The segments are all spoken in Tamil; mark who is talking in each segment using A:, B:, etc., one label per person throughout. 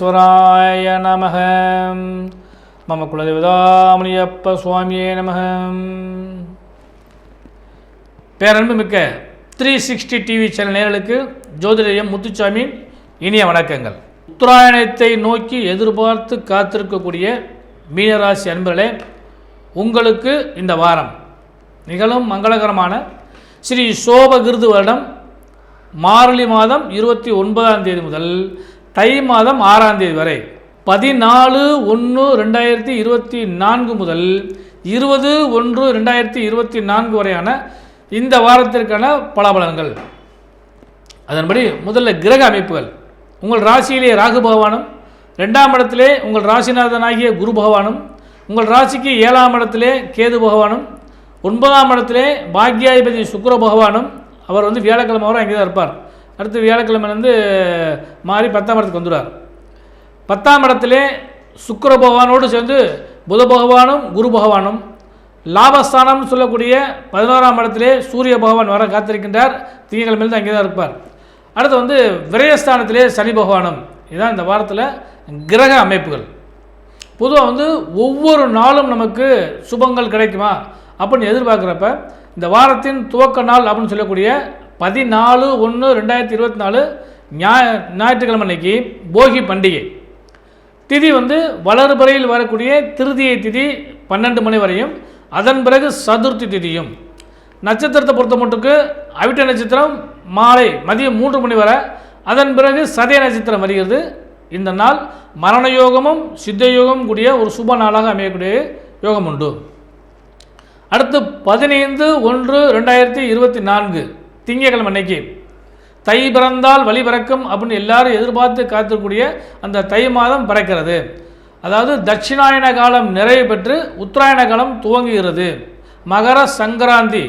A: விக்னேஸ்வராய நமக. மம குலதேவதாமணியப்ப சுவாமியே நமக. பேரன்பு மிக்க 360 டிவி சேனல் நேயர்களுக்கு ஜோதிடர் முத்துசாமி இனிய வணக்கங்கள். உத்தராயணத்தை நோக்கி எதிர்பார்த்து காத்திருக்கக்கூடிய மீனராசி அன்பர்களே, உங்களுக்கு இந்த வாரம் நிகழும் மங்களகரமான ஸ்ரீ சோபகிருது வருடம் மார்கழி மாதம் 29ஆம் தேதி முதல் தை மாதம் 6ஆம் தேதி வரை 14/1/2024 முதல் 20/1/2024 வரையான இந்த வாரத்திற்கான பலாபலன்கள். அதன்படி முதல்ல கிரக அமைப்புகள். உங்கள் ராசியிலே ராகு பகவானும், 2ஆம் இடத்திலே உங்கள் ராசிநாதனாகிய குரு பகவானும், உங்கள் ராசிக்கு 7ஆம் இடத்திலே கேது பகவானும், 9ஆம் இடத்திலே பாக்யாதிபதி சுக்கிர பகவானும், அவர் வியாழக்கிழமை வரை அங்கே தான் இருப்பார். அடுத்து வியாழக்கிழமை மாறி 10ஆம் இடத்துக்கு வந்துடுவார். 10ஆம் இடத்திலே சுக்கிர பகவானோடு சேர்ந்து புத பகவானும் குரு பகவானும், லாபஸ்தானம் சொல்லக்கூடிய 11ஆம் இடத்திலே சூரிய பகவான் வர காத்திருக்கின்றார். திங்கட்கிழமையில் தான் அங்கே தான் இருப்பார். அடுத்து விரயஸ்தானத்திலே சனி பகவானும். இதுதான் இந்த வாரத்தில் கிரக அமைப்புகள். பொதுவாக ஒவ்வொரு நாளும் நமக்கு சுபங்கள் கிடைக்குமா அப்படின்னு எதிர்பார்க்குறப்ப இந்த வாரத்தின் துவக்க நாள் அப்படின்னு சொல்லக்கூடிய 14/1/2024 ஞாயிற்றுக்கிழமை அன்னைக்கு போகி பண்டிகை. திதி வளர்பிறையில் வரக்கூடிய திருதியை திதி 12 மணி வரையும், அதன் பிறகு சதுர்த்தி திதியும். நட்சத்திரத்தை பொறுத்த மட்டுக்கு அவிட்ட நட்சத்திரம் மாலை மதியம் 3 மணி வரை, அதன் பிறகு சதய நட்சத்திரம் வருகிறது. இந்த நாள் மரண யோகமும் சித்த யோகமும் கூடிய ஒரு சுப நாளாக அமையக்கூடிய யோகம் உண்டு. அடுத்து 15/1/2024 திங்கட்கிழமை அன்னைக்கு தை பிறந்தால் வழி பிறக்கும் அப்படின்னு எல்லாரும் எதிர்பார்த்து காத்திருக்கக்கூடிய அந்த தை மாதம் பிறக்கிறது. அதாவது தட்சிணாயன காலம் நிறைவு பெற்று உத்தராயண காலம் துவங்குகிறது. மகர சங்கராந்தி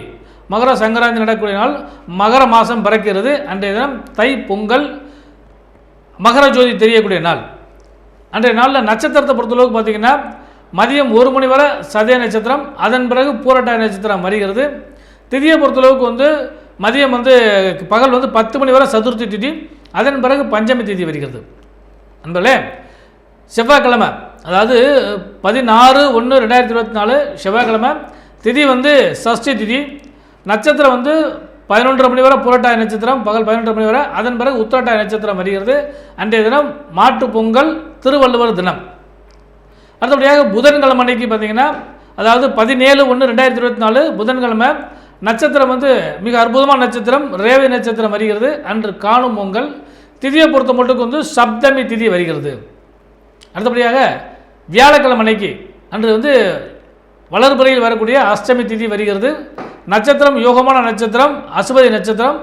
A: நடக்கக்கூடிய நாள் மகர மாதம் பிறக்கிறது. அன்றைய தினம் தை பொங்கல், மகர ஜோதி தெரியக்கூடிய நாள். அன்றைய நாளில் நட்சத்திரத்தை பொறுத்தளவுக்கு பார்த்திங்கன்னா மதியம் 1 மணி வரை சதய நட்சத்திரம், அதன் பிறகு பூரட்டாதி நட்சத்திரம் வருகிறது. திதியை பொறுத்தளவுக்கு மதியம் பகல் 10 மணி வரை சதுர்த்தி திதி, அதன் பிறகு பஞ்சமி திதி வருகிறது. நண்பர்களே, செவ்வாய்க்கிழமை அதாவது 16/1/2024 செவ்வாய்க்கிழமை திதி சஷ்டி திதி. நட்சத்திரம் 11 மணி வரை புரட்டாதி நட்சத்திரம், பகல் 11 மணி வரை, அதன் பிறகு உத்திரட்டாதி நட்சத்திரம் வருகிறது. அன்றைய தினம் மாட்டு பொங்கல், திருவள்ளுவர் தினம். அடுத்தபடியாக புதன்கிழமை அன்னைக்கு பார்த்தீங்கன்னா, அதாவது 17/1/2024 புதன்கிழமை நட்சத்திரம் மிக அற்புதமான நட்சத்திரம் ரேவதி நட்சத்திரம் வருகிறது. அன்று காணும் பொங்கல். திதியை பொறுத்த மட்டுக்கு சப்தமி திதி வருகிறது. அடுத்தபடியாக வியாழக்கிழமை அன்னைக்கு அன்று வளர்பிறையில் வரக்கூடிய அஷ்டமி திதி வருகிறது. நட்சத்திரம் யோகமான நட்சத்திரம் அசுபதி நட்சத்திரம்.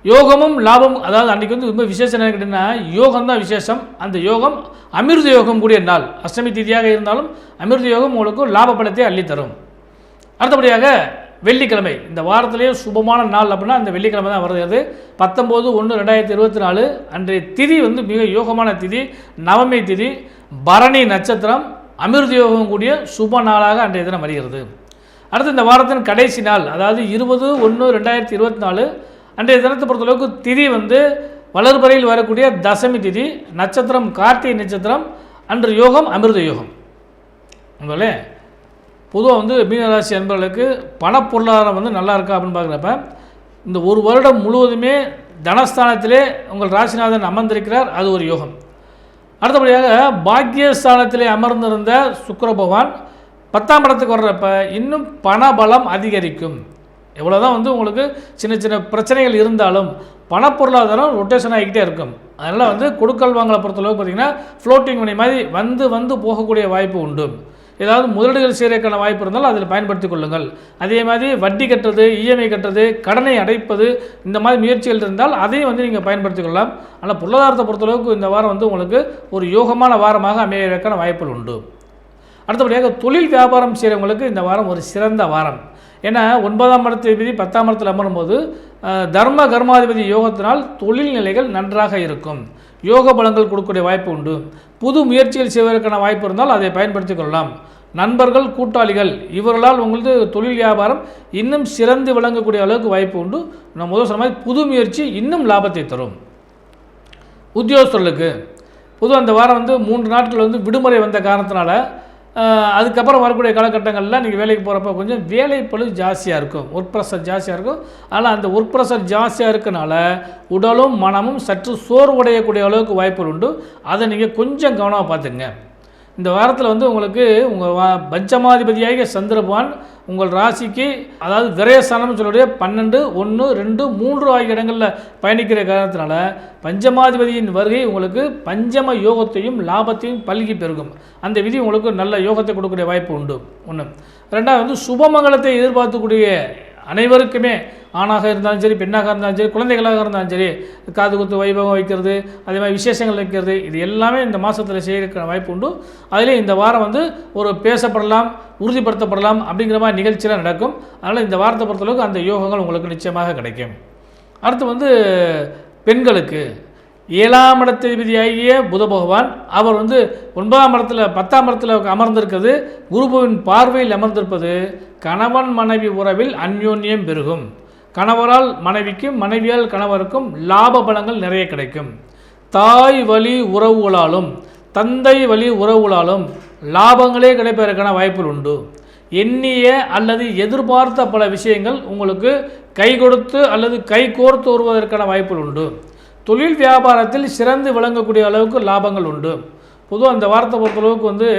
A: யோகமும் லாபமும், அதாவது அன்றைக்கி ரொம்ப விசேஷம் என்ன கேட்டிங்கன்னா யோகம்தான் விசேஷம். அந்த யோகம் அமிர்த யோகம் கூடிய நாள். அஷ்டமி திதியாக இருந்தாலும் அமிர்த யோகம் உங்களுக்கு லாப பலத்தை அள்ளித்தரும். அடுத்தபடியாக வெள்ளிக்கிழமை. இந்த வாரத்திலேயே சுபமான நாள் அப்படின்னா அந்த வெள்ளிக்கிழமை தான் வருகிறது. 19/1/2024 அன்றைய திதி மிக யோகமான திதி, நவமி திதி, பரணி நட்சத்திரம், அமிர்த யோகம் கூடிய சுப நாளாக அன்றைய தினம் வருகிறது. அடுத்து இந்த வாரத்தின் கடைசி நாள், அதாவது 20/1/2024 அன்றைய தினத்தை பொறுத்தளவுக்கு திதி வளர்பிறையில் வரக்கூடிய தசமி திதி, நட்சத்திரம் கார்த்திகை நட்சத்திரம், அன்று யோகம் அமிர்த யோகம். உங்களே பொதுவாக மீனராசி அன்பர்களுக்கு பணப்பொருளாதாரம் நல்லா இருக்கா அப்படின்னு பார்க்குறப்ப இந்த ஒரு வருடம் முழுவதுமே தனஸ்தானத்திலே உங்கள் ராசிநாதன் அமர்ந்திருக்கிறார். அது ஒரு யோகம். அடுத்தபடியாக பாக்கியஸ்தானத்திலே அமர்ந்திருந்த சுக்கிர பகவான் 10ஆம் இடத்துக்கு வர்றப்ப இன்னும் பணபலம் அதிகரிக்கும். எவ்வளோதான் உங்களுக்கு சின்ன சின்ன பிரச்சனைகள் இருந்தாலும் பணப்பொருளாதாரம் ரொட்டேஷன் ஆகிக்கிட்டே இருக்கும். அதனால் கொடுக்கல் வாங்கலை பொறுத்தளவுக்கு பார்த்திங்கன்னா ஃப்ளோட்டிங் மணி மாதிரி வந்து போகக்கூடிய வாய்ப்பு உண்டு. ஏதாவது முதலீடுகள் செய்கிறதுக்கான வாய்ப்பு இருந்தாலும் அதில் பயன்படுத்தி கொள்ளுங்கள். அதே மாதிரி வட்டி கட்டுறது, இஎம்ஐ கட்டுறது, கடனை அடைப்பது, இந்த மாதிரி முயற்சிகள் இருந்தால் அதையும் நீங்கள் பயன்படுத்தி கொள்ளலாம். ஆனால் பொருளாதாரத்தை பொறுத்தளவுக்கு இந்த வாரம் உங்களுக்கு ஒரு யோகமான வாரமாக அமைவதற்கான வாய்ப்புகள் உண்டு. அடுத்தபடியாக தொழில் வியாபாரம் செய்கிறவங்களுக்கு இந்த வாரம் ஒரு சிறந்த வாரம். ஏன்னா 9ஆம் இடத்திபதி 10ஆம் இடத்தில் அமரும்போது தர்ம கர்மாதிபதி யோகத்தினால் தொழில் நிலைகள் நன்றாக இருக்கும். யோக பலங்கள் கொடுக்கக்கூடிய வாய்ப்பு உண்டு. புது முயற்சிகள் செய்வதற்கான வாய்ப்பு இருந்தால் அதை பயன்படுத்தி கொள்ளலாம். நண்பர்கள், கூட்டாளிகள் இவர்களால் உங்களுக்கு தொழில் வியாபாரம் இன்னும் சிறந்து விளங்கக்கூடிய அளவுக்கு வாய்ப்பு உண்டு. நான் முதல் சொன்ன மாதிரி புது முயற்சி இன்னும் லாபத்தை தரும். உத்தியோகஸ்தர்களுக்கு பொதுவாக அந்த வாரம் வந்து 3 நாட்கள் வந்து விடுமுறை வந்த காரணத்தினால அதுக்கப்புறம் வரக்கூடிய காலகட்டங்களில் நீங்கள் வேலைக்கு போகிறப்ப கொஞ்சம் வேலைப்பளு ஜாஸ்தியாக இருக்கும், ஒர்க் ப்ரெஷர் ஜாஸ்தியாக இருக்கும். அதனால் அந்த ஒர்க் ப்ரெஷர் ஜாஸ்தியாக இருக்கனால உடலும் மனமும் சற்று சோர்வடையக்கூடிய அளவுக்கு வாய்ப்புகள் உண்டு. அதை நீங்கள் கொஞ்சம் கவனமாக பார்த்துங்க. இந்த வாரத்தில் வந்து உங்களுக்கு உங்கள் பஞ்சமாதிபதியாகிய சந்திர பகவான் உங்கள் ராசிக்கு, அதாவது விரயஸ்தானம்னு சொல்லக்கூடிய 12, 1, 2, 3 ஆகிய இடங்களில் பயணிக்கிற காரணத்தினால பஞ்சமாதிபதியின் வருகை உங்களுக்கு பஞ்சம யோகத்தையும் லாபத்தையும் பல்கி பெருகும். அந்த விதி உங்களுக்கு நல்ல யோகத்தை கொடுக்கக்கூடிய வாய்ப்பு உண்டு. 1. 2வது வந்து சுபமங்கலத்தை எதிர்பார்க்கக்கூடிய அனைவருக்குமே, ஆணாக இருந்தாலும் சரி, பெண்ணாக இருந்தாலும் சரி, குழந்தைகளாக இருந்தாலும் சரி, காது குத்து வைபவம் வைக்கிறது, அதே மாதிரி விசேஷங்கள் வைக்கிறது, இது எல்லாமே இந்த மாதத்தில் செய்யற வாய்ப்பு உண்டு. அதிலே இந்த வாரம் வந்து ஒரு பேசப்படலாம், உறுதிப்படுத்தப்படலாம் அப்படிங்கிற மாதிரி நிகழ்ச்சியெலாம் நடக்கும். அதனால் இந்த வாரத்தை பொறுத்தளவுக்கு அந்த யோகங்கள் உங்களுக்கு நிச்சயமாக கிடைக்கும். அடுத்து வந்து பெண்களுக்கு 7ஆம் இடத்ததிபதியாகிய புத பகவான் அவர் வந்து 9ஆம் இடத்துல 10ஆம் இடத்துல அமர்ந்திருக்கிறது, குருவின் பார்வையில் அமர்ந்திருப்பது கணவன் மனைவி உறவில் அந்யோன்யம் பெருகும். கணவரால் மனைவிக்கும், மனைவியால் கணவருக்கும் லாப பலங்கள் நிறைய கிடைக்கும். தாய் வழி உறவுகளாலும் தந்தை வழி உறவுகளாலும் லாபங்களே கிடைப்பதற்கான வாய்ப்புகள் உண்டு. எண்ணிய அல்லது எதிர்பார்த்த பல விஷயங்கள் உங்களுக்கு கை கொடுத்து அல்லது கை கோர்த்து வருவதற்கான வாய்ப்புகள் உண்டு. தொழில் வியாபாரத்தில் சிறந்து விளங்கக்கூடிய அளவுக்கு லாபங்கள் உண்டு. பொதுவாக அந்த வாரத்தை பொறுத்தளவுக்கு வந்து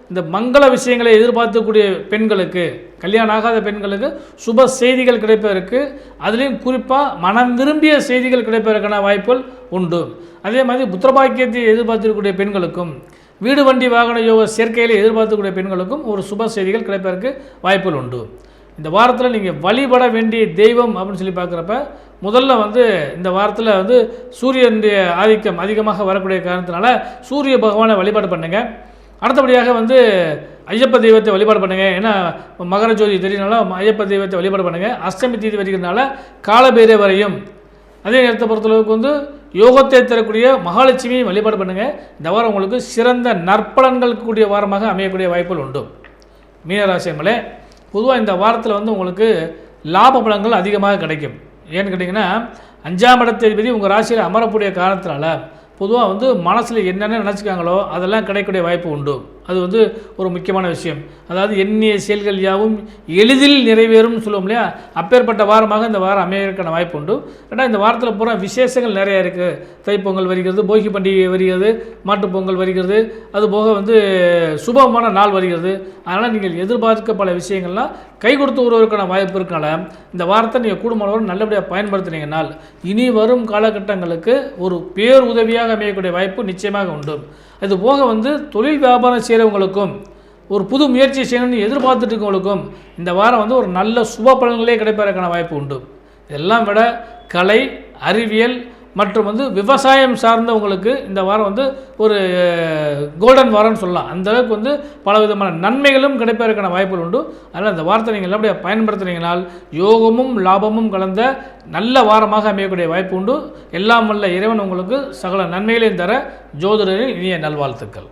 A: இந்த மங்கள விஷயங்களை எதிர்பார்க்கக்கூடிய பெண்களுக்கு, கல்யாணம் ஆகாத பெண்களுக்கு சுப செய்திகள் கிடைப்பதற்கு, அதுலேயும் குறிப்பாக மனம் விரும்பிய செய்திகள் கிடைப்பதற்கான வாய்ப்புகள் உண்டு. அதே மாதிரி புத்திரபாக்கியத்தை எதிர்பார்க்கக்கூடிய பெண்களுக்கும், வீடு வண்டி வாகன யோக சேர்க்கையில் எதிர்பார்க்கக்கூடிய பெண்களுக்கும் ஒரு சுப செய்திகள் கிடைப்பதற்கு வாய்ப்புகள் உண்டு. இந்த வாரத்தில் நீங்கள் வழிபட வேண்டிய தெய்வம் அப்படின்னு சொல்லி பார்க்குறப்ப முதல்ல வந்து இந்த வாரத்தில் வந்து சூரியனுடைய ஆதிக்கம் அதிகமாக வரக்கூடிய காரணத்தினால சூரிய பகவானை வழிபாடு பண்ணுங்கள். அடுத்தபடியாக வந்து ஐயப்ப தெய்வத்தை வழிபாடு பண்ணுங்கள். ஏன்னா மகர ஜோதி தெரியுனால ஐயப்ப தெய்வத்தை வழிபாடு பண்ணுங்கள். அஷ்டமி தீதி வருகிறதுனால காலபைரவரையும், அதே நேரத்தை பொறுத்தளவுக்கு வந்து யோகத்தை தரக்கூடிய மகாலட்சுமியை வழிபாடு பண்ணுங்கள். இந்த வாரம் உங்களுக்கு சிறந்த நற்பலன்கள் கூடிய வாரமாக அமையக்கூடிய வாய்ப்புகள் உண்டு. மீனராசியங்களே, பொதுவாக இந்த வாரத்தில் வந்து உங்களுக்கு லாப பலன்கள் அதிகமாக கிடைக்கும். ஏன்னு கேட்டிங்கன்னா 5ஆம் இடத்ததிபதி உங்கள் ராசியில் அமரக்கூடிய காரணத்தினால பொதுவாக வந்து மனசில் என்னென்ன நினச்சிக்காங்களோ அதெல்லாம் கிடைக்கக்கூடிய வாய்ப்பு உண்டு. அது வந்து ஒரு முக்கியமான விஷயம். அதாவது எண்ணிய செயல்கள் யாவும் எளிதில் நிறைவேறும்னு சொல்லுவோம் இல்லையா, அப்பேற்பட்ட வாரமாக இந்த வாரம் அமையறதுக்கான வாய்ப்பு உண்டு. ஏன்னா இந்த வாரத்தில் பூரா விசேஷங்கள் நிறையா இருக்குது. தைப்பொங்கல் வருகிறது, போகி பண்டிகை வருகிறது, மாட்டுப்பொங்கல் வருகிறது, அதுபோக வந்து சுபமான நாள் வருகிறது. அதனால் நீங்கள் எதிர்பார்க்க பல விஷயங்கள்லாம் கை கொடுத்து வருவதற்கான வாய்ப்பு இருக்கனால இந்த வாரத்தை நீங்கள் கூடுமானவரை நல்லபடியாக பயன்படுத்தினீங்கன்னால் இனி வரும் காலகட்டங்களுக்கு ஒரு பேருதவியாக அமையக்கூடிய வாய்ப்பு நிச்சயமாக உண்டு. இது போக வந்து தொழில் வியாபாரம் செய்கிறவங்களுக்கும், ஒரு புது முயற்சி செய்யணும்னு எதிர்பார்த்துட்டு இருக்கவங்களுக்கும் இந்த வாரம் வந்து ஒரு நல்ல சுப பலன்களே கிடைப்பதற்கான வாய்ப்பு உண்டு. இதெல்லாம் விட கலை, அறிவியல் மற்றும் வந்து விவசாயம் சார்ந்தவங்களுக்கு இந்த வாரம் வந்து ஒரு கோல்டன் வாரம்னு சொல்லலாம். அந்தளவுக்கு வந்து பல விதமான நன்மைகளும் கிடைப்பதற்கான வாய்ப்புகள் உண்டு. அதனால் இந்த வாரத்தை நீங்கள் நல்லபடியாக பயன்படுத்தினீங்கனால் யோகமும் லாபமும் கலந்த நல்ல வாரமாக அமையக்கூடிய வாய்ப்பு உண்டு. எல்லாம் வல்ல இறைவன் உங்களுக்கு சகல நன்மைகளையும் தர ஜோதிடரின் இனிய நல்வாழ்த்துக்கள்.